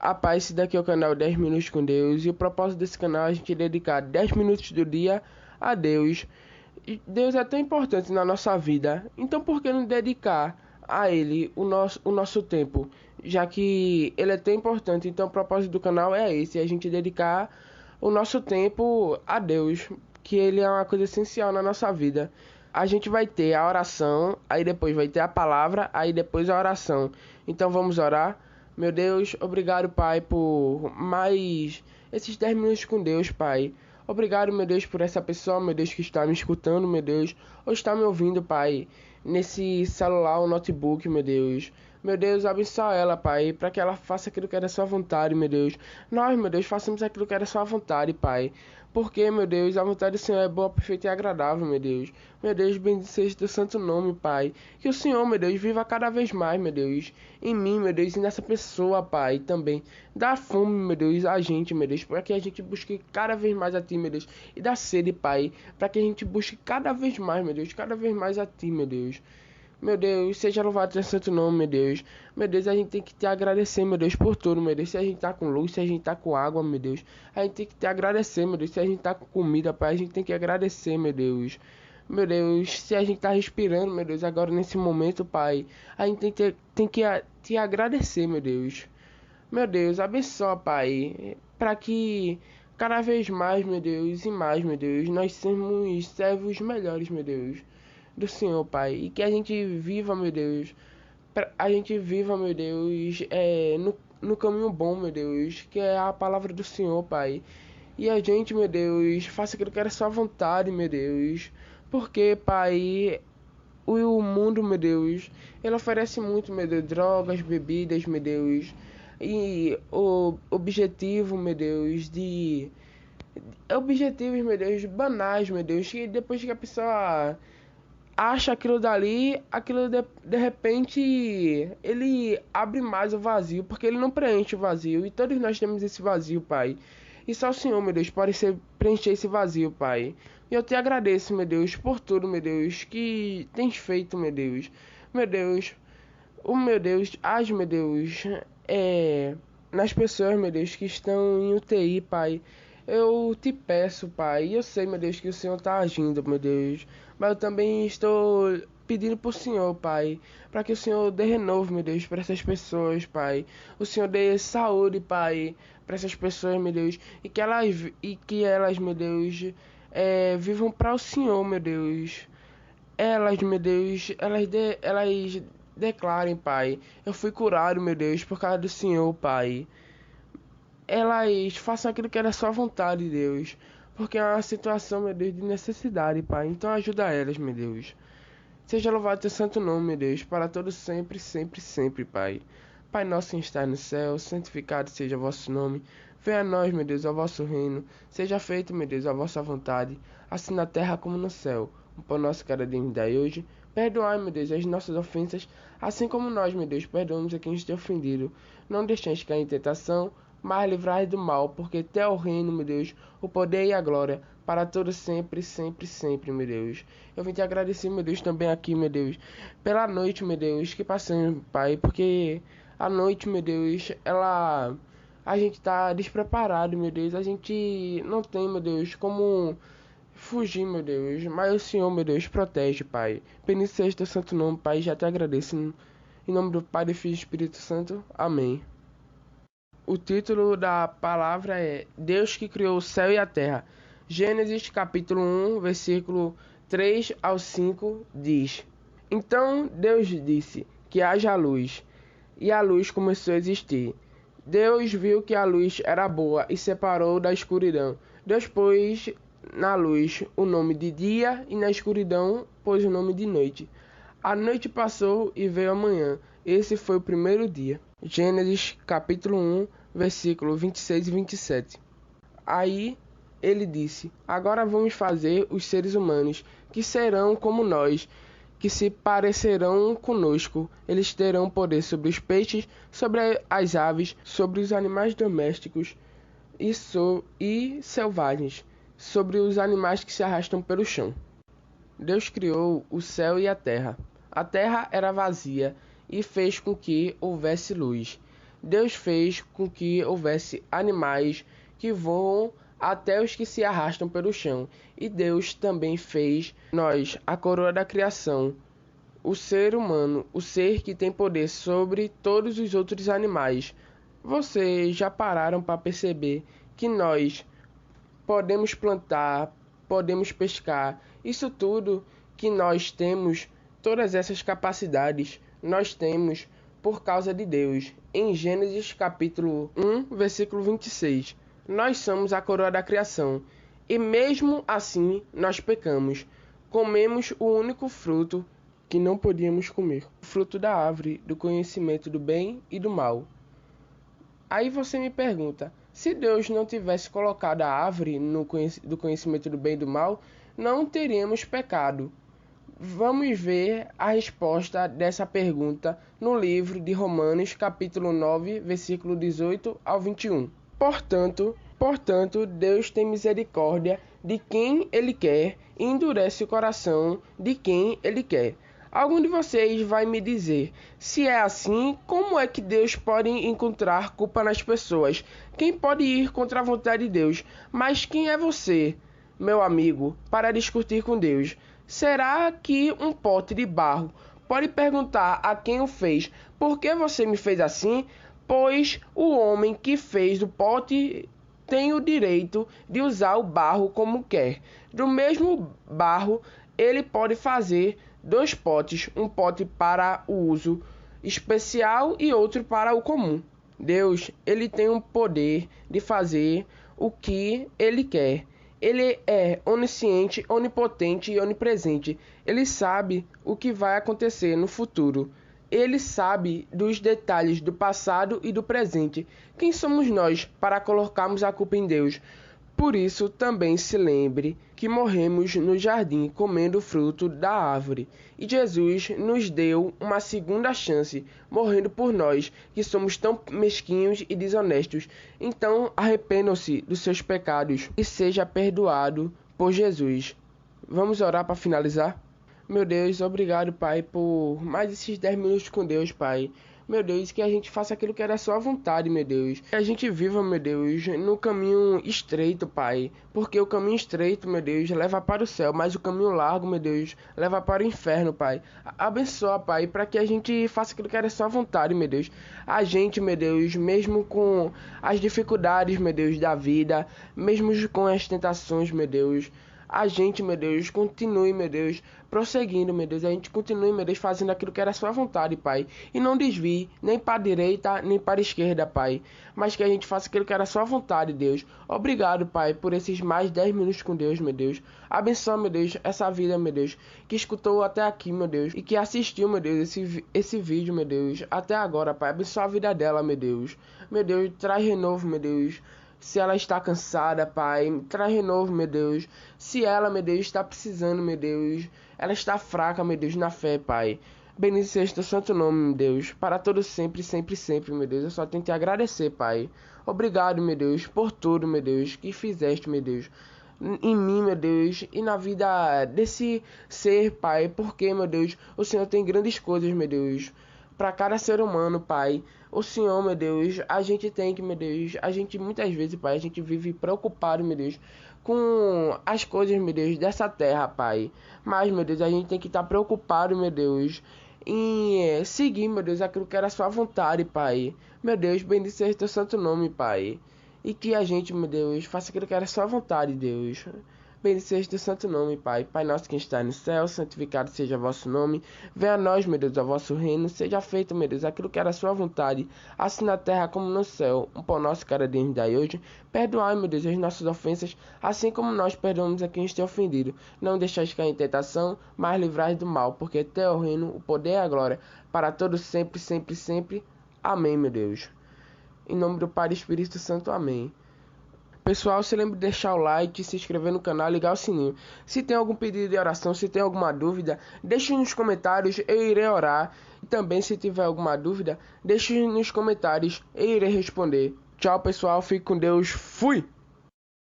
Rapaz, esse daqui é o canal 10 Minutos com Deus. E o propósito desse canal é a gente dedicar 10 minutos do dia a Deus. E Deus é tão importante na nossa vida. Então por que não dedicar a Ele o nosso tempo? Já que Ele é tão importante. Então o propósito do canal é esse. É a gente dedicar o nosso tempo a Deus. Que Ele é uma coisa essencial na nossa vida. A gente vai ter a oração. Aí depois vai ter a palavra. Aí depois a oração. Então vamos orar. Meu Deus, obrigado, Pai, por mais esses 10 minutos com Deus, Pai. Obrigado, meu Deus, por essa pessoa, meu Deus, que está me escutando, meu Deus, ou está me ouvindo, Pai, nesse celular ou notebook, meu Deus. Meu Deus, abençoa ela, Pai, para que ela faça aquilo que é da sua vontade, meu Deus. Nós, meu Deus, façamos aquilo que é da sua vontade, Pai. Porque, meu Deus, a vontade do Senhor é boa, perfeita e agradável, meu Deus. Meu Deus, bendito seja teu santo nome, Pai. Que o Senhor, meu Deus, viva cada vez mais, meu Deus, em mim, meu Deus, e nessa pessoa, Pai, também. Dá fome, meu Deus, a gente, meu Deus, para que a gente busque cada vez mais a Ti, meu Deus. E dá sede, Pai, para que a gente busque cada vez mais, meu Deus, cada vez mais a Ti, meu Deus. Meu Deus, seja louvado teu santo nome, meu Deus. Meu Deus, a gente tem que te agradecer, meu Deus, por tudo, meu Deus. Se a gente tá com luz, se a gente tá com água, meu Deus. A gente tem que te agradecer, meu Deus. Se a gente tá com comida, Pai, a gente tem que agradecer, meu Deus. Meu Deus, se a gente tá respirando, meu Deus, agora nesse momento, Pai, a gente tem que te agradecer, meu Deus. Meu Deus, abençoa, Pai, para que cada vez mais, meu Deus, e mais, meu Deus, nós sermos servos melhores, meu Deus, do Senhor, Pai, e que a gente viva, meu Deus, a gente viva, meu Deus, no caminho bom, meu Deus, que é a palavra do Senhor, Pai. E a gente, meu Deus, faça aquilo que era sua vontade, meu Deus. Porque, Pai, o mundo, meu Deus, ele oferece muito, meu Deus, drogas, bebidas, meu Deus. E o objetivo, meu Deus, de objetivos, meu Deus, banais, meu Deus, que depois que a pessoa acha aquilo dali, aquilo de repente ele abre mais o vazio, porque ele não preenche o vazio, e todos nós temos esse vazio, Pai. E só o Senhor, meu Deus, pode preencher esse vazio, Pai. E eu te agradeço, meu Deus, por tudo, meu Deus, que tens feito, meu Deus. Meu Deus, o meu Deus, age, meu Deus, nas pessoas, meu Deus, que estão em UTI, Pai. Eu te peço, Pai, e eu sei, meu Deus, que o Senhor está agindo, meu Deus, mas eu também estou pedindo pro Senhor, Pai, para que o Senhor dê renovo, meu Deus, para essas pessoas, Pai. O Senhor dê saúde, Pai, para essas pessoas, meu Deus, e que elas, meu Deus, vivam para o Senhor, meu Deus. Elas, meu Deus, elas declarem, Pai, eu fui curado, meu Deus, por causa do Senhor, Pai. Elas façam aquilo que é da sua vontade, Deus. Porque é uma situação, meu Deus, de necessidade, Pai. Então ajuda elas, meu Deus. Seja louvado teu santo nome, meu Deus, para todo sempre, sempre, sempre, Pai. Pai nosso que está no céu, santificado seja o vosso nome. Venha a nós, meu Deus, ao vosso reino. Seja feito, meu Deus, a vossa vontade, assim na terra como no céu. O pão nosso cada dia nos dai hoje. Perdoai, meu Deus, as nossas ofensas, assim como nós, meu Deus, perdoamos a quem nos tem ofendido. Não deixeis cair em tentação, mas livrai do mal, porque teu é o reino, meu Deus, o poder e a glória, para todos sempre, sempre, sempre, meu Deus. Eu vim te agradecer, meu Deus, também aqui, meu Deus, pela noite, meu Deus, que passamos, Pai, porque a noite, meu Deus, a gente tá despreparado, meu Deus, a gente não tem, meu Deus, como fugir, meu Deus, mas o Senhor, meu Deus, protege, Pai. Bendito seja teu santo nome, Pai, já te agradeço. Em nome do Pai, do Filho e do Espírito Santo. Amém. O título da palavra é Deus que criou o céu e a terra. Gênesis capítulo 1, versículo 3 ao 5 diz: Então Deus disse que haja luz, e a luz começou a existir. Deus viu que a luz era boa e separou da escuridão. Deus pôs na luz o nome de dia e na escuridão pôs o nome de noite. A noite passou e veio a manhã. Esse foi o primeiro dia. Gênesis capítulo 1, versículo 26 e 27. Aí ele disse: Agora vamos fazer os seres humanos, que serão como nós, que se parecerão conosco. Eles terão poder sobre os peixes, sobre as aves, sobre os animais domésticos e selvagens, sobre os animais que se arrastam pelo chão. Deus criou o céu e a terra. A terra era vazia e fez com que houvesse luz. Deus fez com que houvesse animais que voam até os que se arrastam pelo chão. E Deus também fez nós, a coroa da criação, o ser humano, o ser que tem poder sobre todos os outros animais. Vocês já pararam para perceber que nós podemos plantar, podemos pescar, isso tudo que nós temos, todas essas capacidades, nós temos por causa de Deus. Em Gênesis capítulo 1, versículo 26, nós somos a coroa da criação, e mesmo assim nós pecamos. Comemos o único fruto que não podíamos comer, o fruto da árvore do conhecimento do bem e do mal. Aí você me pergunta, se Deus não tivesse colocado a árvore do conhecimento do bem e do mal, não teríamos pecado. Vamos ver a resposta dessa pergunta no livro de Romanos, capítulo 9, versículo 18 ao 21. Portanto, Deus tem misericórdia de quem Ele quer e endurece o coração de quem Ele quer. Algum de vocês vai me dizer, se é assim, como é que Deus pode encontrar culpa nas pessoas? Quem pode ir contra a vontade de Deus? Mas quem é você, meu amigo, para discutir com Deus? Será que um pote de barro pode perguntar a quem o fez, por que você me fez assim? Pois o homem que fez o pote tem o direito de usar o barro como quer. Do mesmo barro, ele pode fazer 2 potes, um pote para o uso especial e outro para o comum. Deus, ele tem o poder de fazer o que ele quer. Ele é onisciente, onipotente e onipresente. Ele sabe o que vai acontecer no futuro. Ele sabe dos detalhes do passado e do presente. Quem somos nós para colocarmos a culpa em Deus? Por isso, também se lembre que morremos no jardim comendo o fruto da árvore. E Jesus nos deu uma segunda chance, morrendo por nós, que somos tão mesquinhos e desonestos. Então, arrependam-se dos seus pecados e seja perdoado por Jesus. Vamos orar para finalizar? Meu Deus, obrigado, Pai, por mais esses 10 minutos com Deus, Pai. Meu Deus, que a gente faça aquilo que era a sua vontade, meu Deus. Que a gente viva, meu Deus, no caminho estreito, Pai. Porque o caminho estreito, meu Deus, leva para o céu. Mas o caminho largo, meu Deus, leva para o inferno, Pai. Abençoa, Pai, para que a gente faça aquilo que era a sua vontade, meu Deus. A gente, meu Deus, mesmo com as dificuldades, meu Deus, da vida, mesmo com as tentações, meu Deus, a gente, meu Deus, continue, meu Deus, prosseguindo, meu Deus. A gente continue, meu Deus, fazendo aquilo que era a sua vontade, Pai. E não desvie nem para a direita, nem para a esquerda, Pai. Mas que a gente faça aquilo que era a sua vontade, Deus. Obrigado, Pai, por esses mais 10 minutos com Deus, meu Deus. Abençoa, meu Deus, essa vida, meu Deus, que escutou até aqui, meu Deus. E que assistiu, meu Deus, esse vídeo, meu Deus, até agora, Pai. Abençoa a vida dela, meu Deus. Meu Deus, traz renovo, meu Deus. Se ela está cansada, Pai, traz renovo, meu Deus. Se ela, meu Deus, está precisando, meu Deus, ela está fraca, meu Deus, na fé, Pai. Bendito seja teu santo nome, meu Deus, para todos sempre, sempre, sempre, meu Deus. Eu só tenho que te agradecer, Pai. Obrigado, meu Deus, por tudo, meu Deus, que fizeste, meu Deus, em mim, meu Deus, e na vida desse ser, Pai. Porque, meu Deus, o Senhor tem grandes coisas, meu Deus, para cada ser humano, Pai. O Senhor, meu Deus, a gente tem que, meu Deus, a gente muitas vezes, Pai, a gente vive preocupado, meu Deus, com as coisas, meu Deus, dessa terra, Pai. Mas, meu Deus, a gente tem que estar preocupado, meu Deus, em seguir, meu Deus, aquilo que era a sua vontade, Pai. Meu Deus, bendito seja teu santo nome, Pai. E que a gente, meu Deus, faça aquilo que era a sua vontade, Deus. Bendito seja teu santo nome, Pai. Pai nosso que está no céu, santificado seja o vosso nome. Venha a nós, meu Deus, ao vosso reino. Seja feito, meu Deus, aquilo que era a sua vontade, assim na terra como no céu. Um pão nosso cada dia nos dai hoje. Perdoai, meu Deus, as nossas ofensas, assim como nós perdoamos a quem esteja ofendido. Não deixais cair em tentação, mas livrai do mal, porque teu é o reino, o poder e a glória, para todos sempre, sempre, sempre. Amém, meu Deus. Em nome do Pai e do Espírito Santo, amém. Pessoal, se lembre de deixar o like, se inscrever no canal e ligar o sininho. Se tem algum pedido de oração, se tem alguma dúvida, deixe nos comentários, eu irei orar. E também, se tiver alguma dúvida, deixe nos comentários, eu irei responder. Tchau, pessoal, fique com Deus, fui!